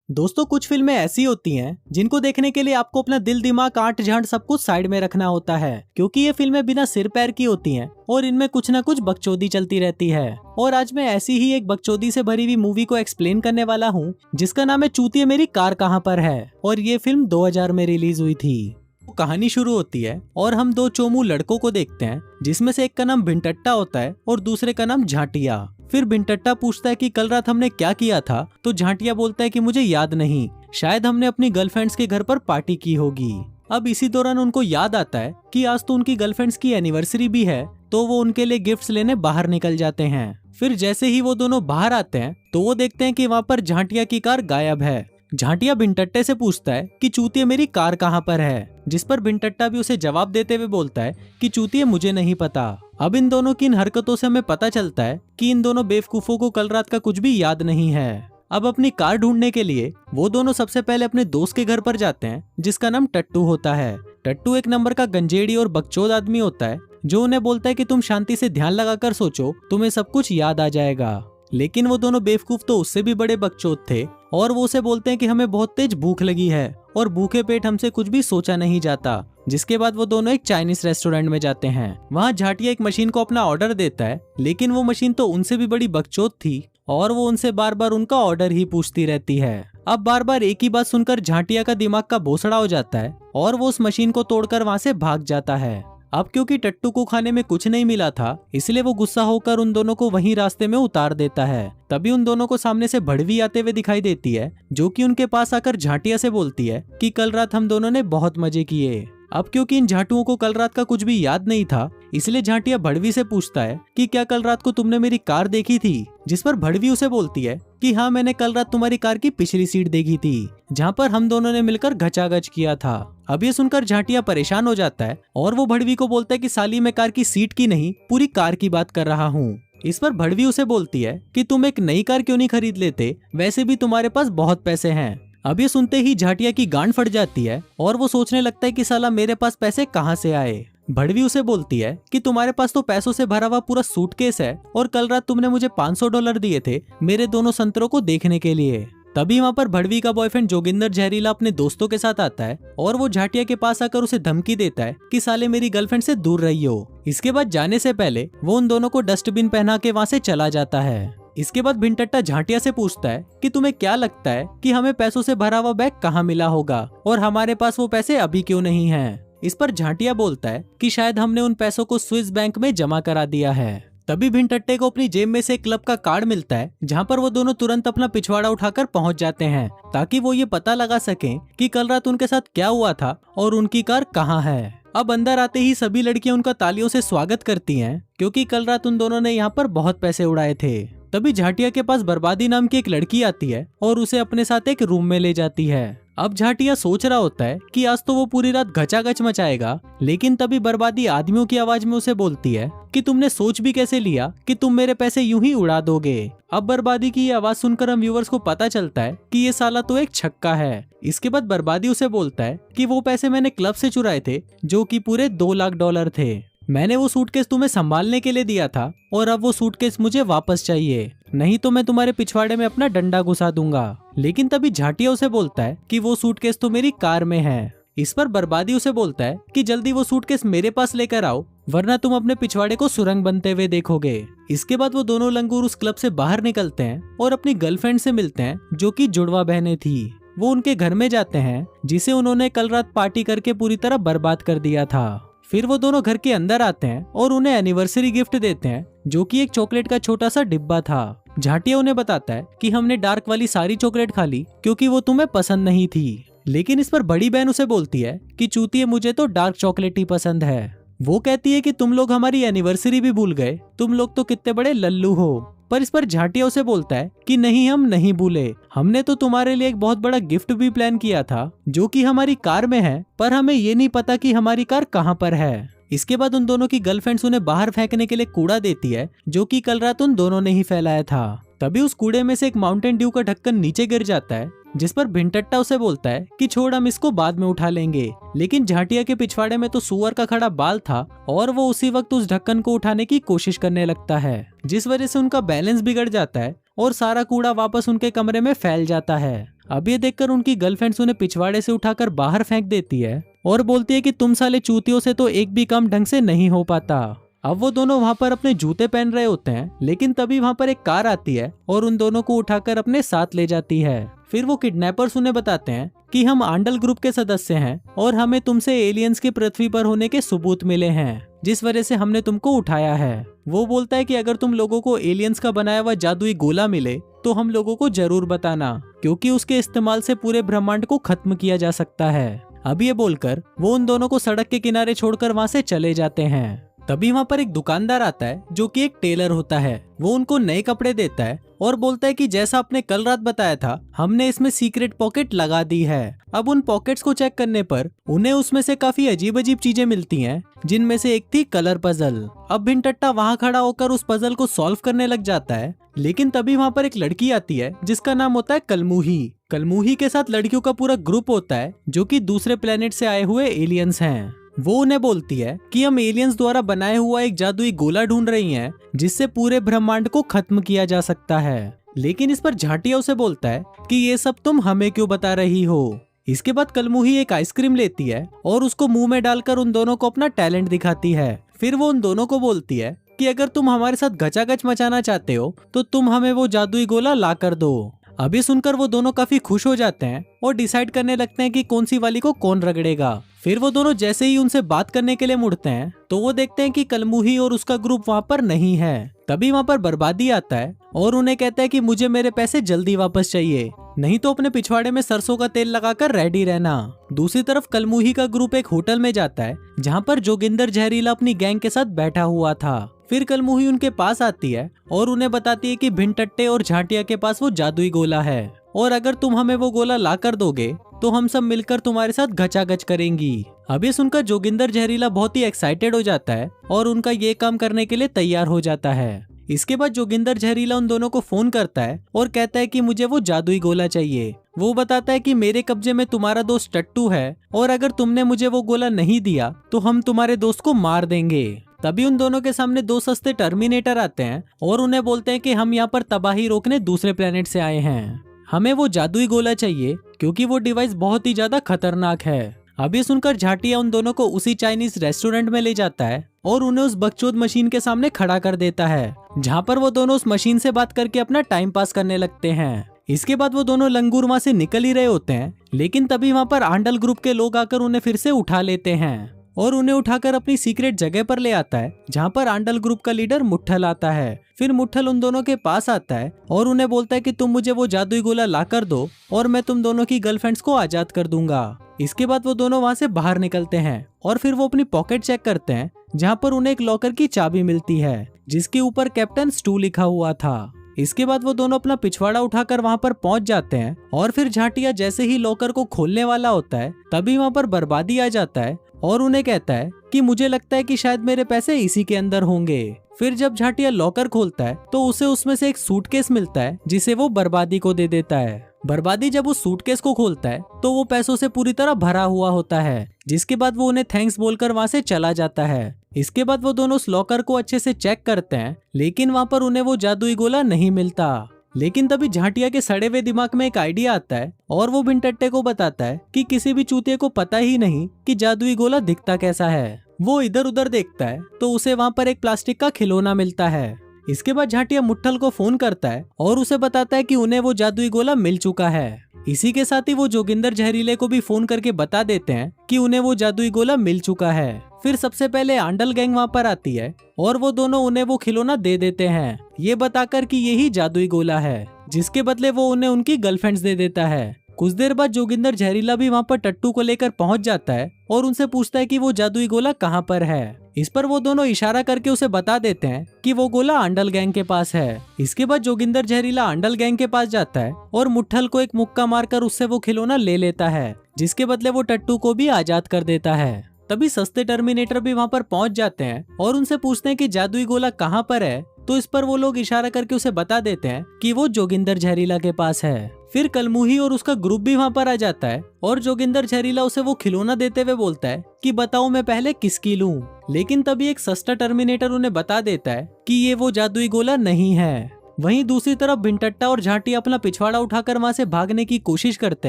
दोस्तों, कुछ फिल्में ऐसी होती हैं जिनको देखने के लिए आपको अपना दिल दिमाग आंट झांट सब कुछ साइड में रखना होता है, क्योंकि ये फिल्में बिना सिर पैर की होती हैं और इनमें कुछ ना कुछ बकचोदी चलती रहती है। और आज मैं ऐसी ही एक बकचोदी से भरी हुई मूवी को एक्सप्लेन करने वाला हूँ जिसका नाम है चूतिए मेरी कार कहाँ पर है, और ये फिल्म 2000 में रिलीज हुई थी। कहानी शुरू होती है और हम दो चोमू लड़कों को देखते हैं, जिसमें से एक का नाम भिंटट्टा होता है और दूसरे का नाम झाटिया। फिर भिंटट्टा पूछता है कि कल रात हमने क्या किया था, तो झाटिया बोलता है कि मुझे याद नहीं, शायद हमने अपनी गर्लफ्रेंड्स के घर पर पार्टी की होगी। अब इसी दौरान उनको याद आता है कि आज तो उनकी गर्लफ्रेंड्स की एनिवर्सरी भी है, तो वो उनके लिए गिफ्ट्स लेने बाहर निकल जाते हैं। फिर जैसे ही वो दोनों बाहर आते हैं तो वो देखते हैं कि वहाँ पर झाटिया की कार गायब है। झाटिया भिंटट्टे से पूछता है कि चूतिए मेरी कार कहाँ पर है, जिस पर भिंटट्टा भी उसे जवाब देते हुए बोलता है कि चूतिए मुझे नहीं पता। अब इन दोनों की इन हरकतों से हमें पता चलता है कि इन दोनों बेवकूफों को कल रात का कुछ भी याद नहीं है। अब अपनी कार ढूंढने के लिए वो दोनों सबसे पहले अपने दोस्त के घर पर जाते हैं, जिसका नाम टट्टू होता है। टट्टू एक नंबर का गंजेड़ी और बकचोद आदमी होता है, जो उन्हें बोलता है कि तुम शांति से ध्यान लगाकर सोचो, तुम्हें सब कुछ याद आ जाएगा। लेकिन वो दोनों बेवकूफ तो उससे भी बड़े बकचोद थे और वो उसे बोलते हैं कि हमें बहुत तेज भूख लगी है और भूखे पेट हमसे कुछ भी सोचा नहीं जाता। जिसके बाद वो दोनों एक चाइनीज रेस्टोरेंट में जाते हैं। वहाँ झाटिया एक मशीन को अपना ऑर्डर देता है, लेकिन वो मशीन तो उनसे भी बड़ी बकचोद थी और वो उनसे बार बार उनका ऑर्डर ही पूछती रहती है। अब बार बार एक ही बात सुनकर झाटिया का दिमाग का भोसड़ा हो जाता है और वो उस मशीन को तोड़कर वहाँ से भाग जाता है। अब क्योंकि टट्टू को खाने में कुछ नहीं मिला था, इसलिए वो गुस्सा होकर उन दोनों को वहीं रास्ते में उतार देता है। तभी उन दोनों को सामने से भड़वी आते हुए दिखाई देती है, जो कि उनके पास आकर झाटिया से बोलती है कि कल रात हम दोनों ने बहुत मजे किए। अब क्योंकि इन झाटुओं को कल रात का कुछ भी याद नहीं था, इसलिए झाटिया भड़वी से पूछता है कि क्या कल रात को तुमने मेरी कार देखी थी, जिस पर भड़वी उसे बोलती है कि हाँ, मैंने कल रात तुम्हारी कार की पिछली सीट देखी थी, जहाँ पर हम दोनों ने मिलकर घचाघच किया था। अब ये सुनकर झाटिया परेशान हो जाता है और वो भड़वी को बोलता है कि साली, मैं कार की सीट की नहीं, पूरी कार की बात कर रहा हूँ। इस पर भड़वी उसे बोलती है कि तुम एक नई कार क्यों नहीं खरीद लेते, वैसे भी तुम्हारे पास बहुत पैसे हैं। अब ये सुनते ही झाटिया की गांड फट जाती है और वो सोचने लगता है कि साला मेरे पास पैसे कहाँ से आए। भड़वी उसे बोलती है कि तुम्हारे पास तो पैसों से भरा हुआ पूरा सूटकेस है और कल रात तुमने मुझे $500 दिए थे मेरे दोनों संतरों को देखने के लिए। तभी वहाँ पर भड़वी का बॉयफ्रेंड जोगिंदर जहरीला अपने दोस्तों के साथ आता है और वो झाटिया के पास आकर उसे धमकी देता है कि साले मेरी गर्लफ्रेंड से दूर रहियो। इसके बाद जाने से पहले वो उन दोनों को डस्टबिन पहना के वहाँ से चला जाता है। इसके बाद भिंटट्टा झाटिया से पूछता है कि तुम्हें क्या लगता है कि हमें पैसों से भरा हुआ बैग कहाँ मिला होगा और हमारे पास वो पैसे अभी क्यों नहीं हैं। इस पर झाटिया बोलता है कि शायद हमने उन पैसों को स्विस बैंक में जमा करा दिया है। तभी भिंटट्टे को अपनी जेब में से क्लब का कार्ड मिलता है, जहाँ पर वो दोनों तुरंत अपना पिछवाड़ा उठाकर पहुंच जाते हैं, ताकि वो ये पता लगा सकें कि कल रात उनके साथ क्या हुआ था और उनकी कार कहाँ है। अब अंदर आते ही सभी लड़कियां उनका तालियों से स्वागत करती हैं, क्योंकि कल रात उन दोनों ने यहाँ पर बहुत पैसे उड़ाए थे। तभी झाटिया के पास बर्बादी नाम की एक लड़की आती है और उसे अपने साथ एक रूम में ले जाती है। अब झाटिया सोच रहा होता है कि आज तो वो पूरी रात घचाघच मचाएगा, लेकिन तभी बर्बादी आदमियों की आवाज में उसे बोलती है कि तुमने सोच भी कैसे लिया कि तुम मेरे पैसे यूं ही उड़ा दोगे। अब बर्बादी की ये आवाज सुनकर हम व्यूअर्स को पता चलता है कि ये साला तो एक छक्का है। इसके बाद बर्बादी उसे बोलता है कि वो पैसे मैंने क्लब से चुराए थे, जो कि पूरे $2 लाख थे। मैंने वो सूटकेस तुम्हें संभालने के लिए दिया था और अब वो सूटकेस मुझे वापस चाहिए, नहीं तो मैं तुम्हारे पिछवाड़े में अपना डंडा घुसा दूंगा। लेकिन तभी झाटिया उसे बोलता है कि वो सूटकेस तो मेरी कार में है। इस पर बर्बादी उसे बोलता है कि जल्दी वो सूटकेस मेरे पास लेकर आओ, वरना तुम अपने पिछवाड़े को सुरंग बनते हुए देखोगे। इसके बाद वो दोनों लंगूर उस क्लब से बाहर निकलते हैं और अपनी गर्लफ्रेंड से मिलते हैं, जो कि जुड़वा बहनें थी। वो उनके घर में जाते हैं, जिसे उन्होंने कल रात पार्टी करके पूरी तरह बर्बाद कर दिया था। फिर वो दोनों घर के अंदर आते हैं और उन्हें एनिवर्सरी गिफ्ट देते हैं, जो कि एक चॉकलेट का छोटा सा डिब्बा था। झाटिया उन्हें बताता है कि हमने डार्क वाली सारी चॉकलेट खा ली क्योंकि वो तुम्हें पसंद नहीं थी। लेकिन इस पर बड़ी बहन उसे बोलती है कि चूतिए, मुझे तो डार्क चॉकलेट ही पसंद है। वो कहती है कि तुम लोग हमारी एनिवर्सरी भी भूल गए, तुम लोग तो कितने बड़े लल्लू हो। पर इस पर झाटिया उसे बोलता है कि नहीं, हम नहीं भूले, हमने तो तुम्हारे लिए एक बहुत बड़ा गिफ्ट भी प्लान किया था, जो कि हमारी कार में है, पर हमें ये नहीं पता कि हमारी कार कहाँ पर है। इसके बाद उन दोनों की गर्लफ्रेंड्स उन्हें बाहर फेंकने के लिए कूड़ा देती है, जो कि कल रात उन दोनों ने ही फैलाया था। तभी उस कूड़े में से एक माउंटेन ड्यू का ढक्कन नीचे गिर जाता है, जिस पर भिंटट्टा उसे बोलता है कि छोड़, हम इसको बाद में उठा लेंगे। लेकिन झाटिया के पिछवाड़े में तो सुअर का खड़ा बाल था और वो उसी वक्त उस ढक्कन को उठाने की कोशिश करने लगता है, जिस वजह से उनका बैलेंस बिगड़ जाता है और सारा कूड़ा वापस उनके कमरे में फैल जाता है। अब ये देखकर उनकी गर्लफ्रेंड्स उन्हें पिछवाड़े से उठाकर बाहर फेंक देती है और बोलती है कि तुम साले चूतियों से तो एक भी काम ढंग से नहीं हो पाता। अब वो दोनों वहाँ पर अपने जूते पहन रहे होते हैं, लेकिन तभी वहाँ पर एक कार आती है और उन दोनों को उठाकर अपने साथ ले जाती है। फिर वो किडनैपर्स उन्हें बताते हैं कि हम आंडल ग्रुप के सदस्य हैं और हमें तुमसे एलियंस के पृथ्वी पर होने के सबूत मिले हैं, जिस वजह से हमने तुमको उठाया है। वो बोलता है कि अगर तुम लोगों को एलियंस का बनाया हुआ जादुई गोला मिले तो हम लोगों को जरूर बताना, क्योंकि उसके इस्तेमाल से पूरे ब्रह्मांड को खत्म किया जा सकता है। अब ये बोलकर वो उन दोनों को सड़क के किनारे छोड़कर वहाँ से चले जाते हैं। तभी वहाँ पर एक दुकानदार आता है जो कि एक टेलर होता है। वो उनको नए कपड़े देता है और बोलता है कि जैसा आपने कल रात बताया था, हमने इसमें सीक्रेट पॉकेट लगा दी है। अब उन पॉकेट्स को चेक करने पर उन्हें उसमें से काफी अजीब अजीब चीजें मिलती हैं, जिनमें से एक थी कलर पजल। अब भिंटट्टा वहाँ खड़ा होकर उस पजल को सॉल्व करने लग जाता है, लेकिन तभी वहाँ पर एक लड़की आती है जिसका नाम होता है कलमुही। कलमुही के साथ लड़कियों का पूरा ग्रुप होता है जो कि दूसरे प्लेनेट से आए हुए एलियंस हैं। वो उन्हें बोलती है कि हम एलियंस द्वारा बनाया हुआ एक जादुई गोला ढूंढ रही हैं, जिससे पूरे ब्रह्मांड को खत्म किया जा सकता है। लेकिन इस पर झाटिया उसे बोलता है कि ये सब तुम हमें क्यों बता रही हो। इसके बाद कलमुही एक आइसक्रीम लेती है और उसको मुंह में डालकर उन दोनों को अपना टैलेंट दिखाती है। फिर वो उन दोनों को बोलती है कि अगर तुम हमारे साथ गचागच मचाना चाहते हो तो तुम हमें वो जादुई गोला ला कर दो। अभी सुनकर वो दोनों काफी खुश हो जाते हैं और डिसाइड करने लगते हैं कि कौन सी वाली को कौन रगड़ेगा। फिर वो दोनों जैसे ही उनसे बात करने के लिए मुड़ते हैं तो वो देखते हैं कि कलमुही और उसका ग्रुप वहाँ पर नहीं है। तभी वहाँ पर बर्बादी आता है और उन्हें कहता है कि मुझे मेरे पैसे जल्दी वापस चाहिए, नहीं तो अपने पिछवाड़े में सरसों का तेल लगाकर रेडी रहना। दूसरी तरफ कलमुही का ग्रुप एक होटल में जाता है जहाँ पर जोगिंदर जहरीला अपनी गैंग के साथ बैठा हुआ था। फिर कलमुही उनके पास आती है और उन्हें बताती है कि भिंटट्टे और झाटिया के पास वो जादुई गोला है और अगर तुम हमें वो गोला ला कर दोगे तो हम सब मिलकर तुम्हारे साथ गचागच करेंगी। अब ये सुनकर जोगिंदर जहरीला बहुत ही एक्साइटेड हो जाता है और उनका ये काम करने के लिए तैयार हो जाता है। इसके बाद जोगिंदर जहरीला उन दोनों को फोन करता है और कहता है कि मुझे वो जादुई गोला चाहिए। वो बताता है कि मेरे कब्जे में तुम्हारा दोस्त टट्टू है और अगर तुमने मुझे वो गोला नहीं दिया तो हम तुम्हारे दोस्त को मार देंगे। तभी उन दोनों के सामने दो सस्ते टर्मिनेटर आते हैं और उन्हें बोलते हैं कि हम यहाँ पर तबाही रोकने दूसरे प्लेनेट से आए हैं, हमें वो जादुई गोला चाहिए क्योंकि वो डिवाइस बहुत ही ज्यादा खतरनाक है। अभी सुनकर झाटिया उन दोनों को उसी चाइनीज रेस्टोरेंट में ले जाता है और उन्हें उस बकचोद मशीन के सामने खड़ा कर देता है, जहाँ पर वो दोनों उस मशीन से बात करके अपना टाइम पास करने लगते हैं। इसके बाद वो दोनों लंगूर वहाँ से निकल ही रहे होते हैं, लेकिन तभी वहाँ पर आंडल ग्रुप के लोग आकर उन्हें फिर से उठा लेते हैं और उन्हें उठाकर अपनी सीक्रेट जगह पर ले आता है, जहाँ पर आंडल ग्रुप का लीडर मुट्ठल आता है। फिर मुट्ठल उन दोनों के पास आता है और उन्हें बोलता है कि तुम मुझे वो जादुई गोला ला कर दो और मैं तुम दोनों की गर्लफ्रेंड्स को आजाद कर दूंगा। इसके बाद वो दोनों वहाँ से बाहर निकलते हैं और फिर वो अपनी पॉकेट चेक करते हैं, जहाँ पर उन्हें एक लॉकर की चाबी मिलती है जिसके ऊपर कैप्टन स्टू लिखा हुआ था। इसके बाद वो दोनों अपना पिछवाड़ा उठाकर वहाँ पर पहुंच जाते हैं और फिर झाटिया जैसे ही लॉकर को खोलने वाला होता है तभी वहाँ पर बर्बादी आ जाता है और उन्हें कहता है कि मुझे लगता है कि शायद मेरे पैसे इसी के अंदर होंगे। फिर जब झाटिया लॉकर खोलता है तो उसे उसमें से एक सूटकेस मिलता है जिसे वो बर्बादी को दे देता है। बर्बादी जब उस सूटकेस को खोलता है तो वो पैसों से पूरी तरह भरा हुआ होता है, जिसके बाद वो उन्हें थैंक्स बोलकर वहाँ से चला जाता है। इसके बाद वो दोनों उस लॉकर को अच्छे से चेक करते हैं, लेकिन वहाँ पर उन्हें वो जादुई गोला नहीं मिलता। लेकिन तभी झाटिया के सड़े हुए दिमाग में एक आइडिया आता है और वो भिंटट्टे को बताता है कि किसी भी चूतिए को पता ही नहीं कि जादुई गोला दिखता कैसा है। वो इधर उधर देखता है तो उसे वहाँ पर एक प्लास्टिक का खिलौना मिलता है। इसके बाद झाटिया मुट्ठल को फोन करता है और उसे बताता है कि उन्हें वो जादुई गोला मिल चुका है। इसी के साथ ही वो जोगिंदर जहरीले को भी फोन करके बता देते हैं कि उन्हें वो जादुई गोला मिल चुका है। फिर सबसे पहले आंडल गैंग वहाँ पर आती है और वो दोनों उन्हें वो खिलौना दे देते हैं, ये बताकर कि यही जादुई गोला है, जिसके बदले वो उन्हें उनकी गर्लफ्रेंड्स दे देता है। कुछ देर बाद जोगिंदर जहरीला भी वहाँ पर टट्टू को लेकर पहुंच जाता है और उनसे पूछता है कि वो जादुई गोला कहाँ पर है। इस पर वो दोनों इशारा करके उसे बता देते हैं कि वो गोला आंडल गैंग के पास है। इसके बाद जोगिंदर जहरीला आंडल गैंग के पास जाता है और मुट्ठल को एक मुक्का मारकर उससे वो खिलौना ले लेता है, जिसके बदले वो टट्टू को भी आजाद कर देता है। तभी सस्ते टर्मिनेटर भी वहाँ पर पहुंच जाते हैं और उनसे पूछते हैं कि जादुई गोला कहाँ पर है तो इस पर वो लोग इशारा करके उसे बता देते हैं कि वो जोगिंदर जहरीला के पास है। फिर कलमुही और उसका ग्रुप भी वहाँ पर आ जाता है और जोगिंदर जहरीला उसे वो खिलौना देते हुए बोलता है कि बताओ मैं पहले किसकी लूं। लेकिन तभी एक सस्ता टर्मिनेटर उन्हें बता देता है कि ये वो जादुई गोला नहीं है। वहीं दूसरी तरफ भिंटट्टा और झाटी अपना पिछवाड़ा उठाकर वहाँ से भागने की कोशिश करते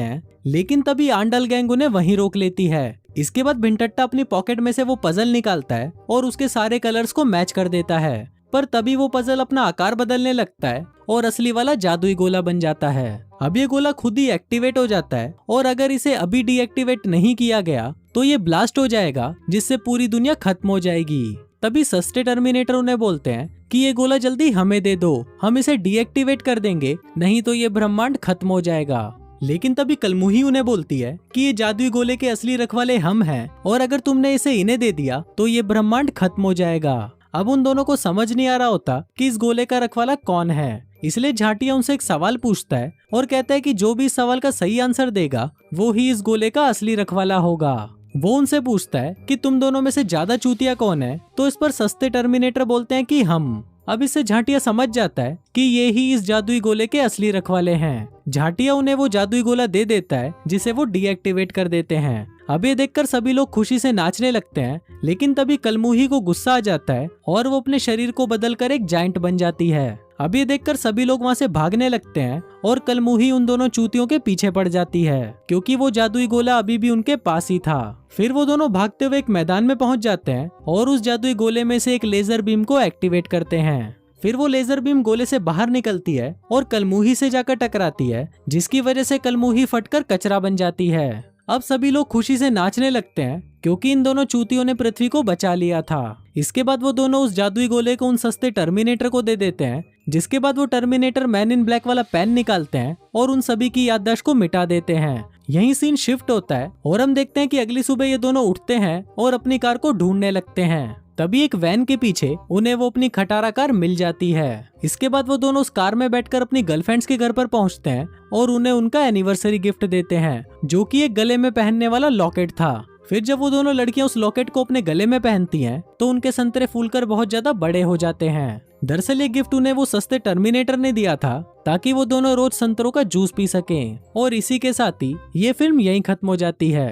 हैं, लेकिन तभी आंडल गैंग उन्हें वहीं रोक लेती है। इसके बाद भिंटट्टा अपनी पॉकेट में से वो पजल निकालता है और उसके सारे कलर्स को मैच कर देता है, पर तभी वो पजल अपना आकार बदलने लगता है और असली वाला जादुई गोला बन जाता है। अब ये गोला खुद ही एक्टिवेट हो जाता है और अगर इसे अभी डीएक्टिवेट नहीं किया गया तो ये ब्लास्ट हो जाएगा, जिससे पूरी दुनिया खत्म हो जाएगी। तभी सस्ते टर्मिनेटर उन्हें बोलते हैं कि ये गोला जल्दी हमें दे दो, हम इसे डीएक्टिवेट कर देंगे, नहीं तो ये ब्रह्मांड खत्म हो जाएगा। लेकिन तभी कलमुही उन्हें बोलती है कि ये जादुई गोले के असली रखवाले हम हैं और अगर तुमने इसे इन्हें दे दिया तो ये ब्रह्मांड खत्म हो जाएगा। अब उन दोनों को समझ नहीं आ रहा होता कि इस गोले का रखवाला कौन है, इसलिए झाटिया उनसे एक सवाल पूछता है और कहता है कि जो भी इस सवाल का सही आंसर देगा वो ही इस गोले का असली रखवाला होगा। वो उनसे पूछता है कि तुम दोनों में से ज्यादा चूतिया कौन है, तो इस पर सस्ते टर्मिनेटर बोलते हैं कि हम। अब इससे झाटिया समझ जाता है कि ये ही इस जादुई गोले के असली रखवाले हैं। झाटिया उन्हें वो जादुई गोला दे देता है जिसे वो डीएक्टिवेट कर देते हैं। अब ये देखकर सभी लोग खुशी से नाचने लगते हैं, लेकिन तभी कलमुही को गुस्सा आ जाता है और वो अपने शरीर को बदलकर एक जायंट बन जाती है। अब ये देखकर सभी लोग वहाँ से भागने लगते हैं और कलमुही उन दोनों चूतियों के पीछे पड़ जाती है, क्योंकि वो जादुई गोला अभी भी उनके पास ही था। फिर वो दोनों भागते हुए एक मैदान में पहुंच जाते हैं और उस जादुई गोले में से एक लेजर बीम को एक्टिवेट करते हैं। फिर वो लेजर बीम गोले से बाहर निकलती है और कलमुही से जाकर टकराती है, जिसकी वजह से कलमुही फटकर कचरा बन जाती है। अब सभी लोग खुशी से नाचने लगते हैं क्योंकि इन दोनों चूतियों ने पृथ्वी को बचा लिया था। इसके बाद वो दोनों उस जादुई गोले को उन सस्ते टर्मिनेटर को दे देते हैं, जिसके बाद वो टर्मिनेटर मैन इन ब्लैक वाला पेन निकालते हैं और उन सभी की याददाश्त को मिटा देते हैं। यही सीन शिफ्ट होता है और हम देखते हैं कि अगली सुबह ये दोनों उठते हैं और अपनी कार को ढूंढने लगते हैं। तभी एक वैन के पीछे उन्हें वो अपनी खटारा कार मिल जाती है। इसके बाद वो दोनों उस कार में बैठकर अपनी गर्लफ्रेंड्स के घर पर पहुंचते हैं और उन्हें उनका एनिवर्सरी गिफ्ट देते हैं, जो कि एक गले में पहनने वाला लॉकेट था। फिर जब वो दोनों लड़कियां उस लॉकेट को अपने गले में पहनती हैं, तो उनके संतरे फूलकर बहुत ज्यादा बड़े हो जाते हैं। दरअसल ये गिफ्ट उन्हें वो सस्ते टर्मिनेटर ने दिया था ताकि वो दोनों रोज संतरों का जूस पी सकें। और इसी के साथ ही ये फिल्म यहीं खत्म हो जाती है।